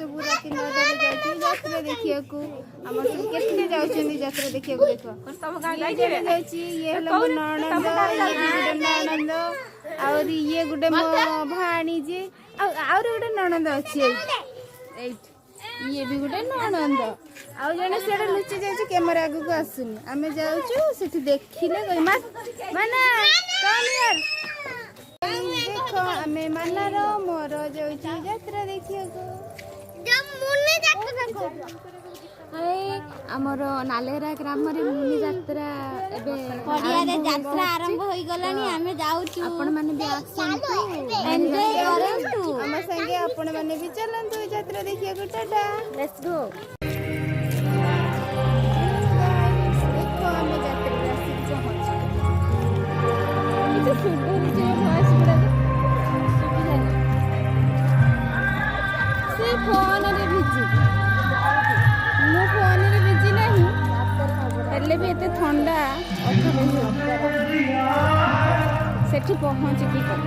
सब रात 9टा यात्रा देखिया आम सब केते जाउछन यात्रा देखिया देखो ये ननंद ननंद और ये गुटे मो भाणी जे और गुटे ननंद अच्छी ये भी गुटे ननंद आउ जने सेडा लुचि जाय कैमरा आगु को आसुनी आमे जाउछु सेठी देखिले माना कम यार देखो आमे मानार मोर जाउछु यात्रा देखिया को जब मुनि यात्रा देखो आमर नालेरा ग्राम रे मुनि यात्रा एबे पडिया यात्रा आरंभ होई गलानी आमे जाउछु आपण माने भी आसंतु एन्जॉय करंतु हम संगे आपण माने भी चलंतु यात्रा देखिया को टाटा लेट्स गो देखो हम यात्रा रास्ते पहुंच इते सुंदर जे वॉइस गुडा सुबिलानी से फोन रे बिजी मो फोन रे बिजी नहीं हेले भी एते ठंडा अथवा सेठी पहुंच की कर